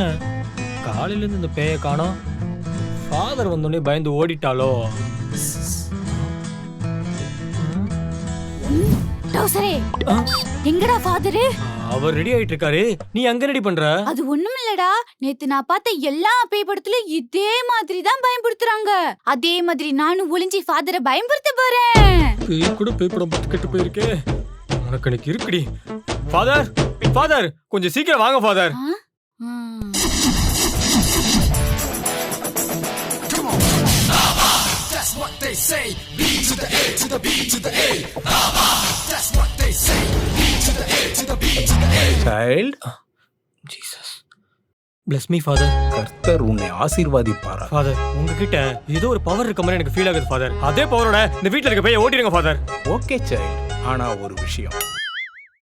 என்ன காலையில இருந்து இந்த பேயை காணோம்? ஃபாதர் வந்தோடனே பயந்து ஓடிட்டாலோ? டவுசரே, எங்கடா ஃபாதரு? அவர் ரெடி ஆயிட்டு இருக்காரு. நீ அங்க ரெடி பண்ற? அது ஒண்ணுமில்லடா, நேத்து நான் பார்த்த எல்லா பேய் படத்துலயும் இதே மாதிரி தான் பயன்படுத்துறாங்க. அதே மாதிரி நானும் ஒளிஞ்சி ஃபாதரை பயன்படுத்த போறேன். பேய் கூட பேய் படம் பார்த்து கெட்டு போயிருக்கே. உனக்கு எனக்கு இருக்குடி. ஃபாதர், ஃபாதர் கொஞ்சம் சீக்கிரம் வாங்க father. They say B to the A to the B to the A. That's what they say. B to the A to the B to the A. Child, Jesus. Bless me father. கர்த்தர் உன்னை ஆசீர்வதிப்பாரா. Father, உங்ககிட்ட ஏதோ ஒரு power இருக்க மாதிரி எனக்கு feel ஆகுது father. அதே பவரோட இந்த வீட்ல இருக்க பேயை ஓட்டிடுங்க ஃபாதர். ஓகே சைல்ட், ஆனா ஒரு விஷயம்,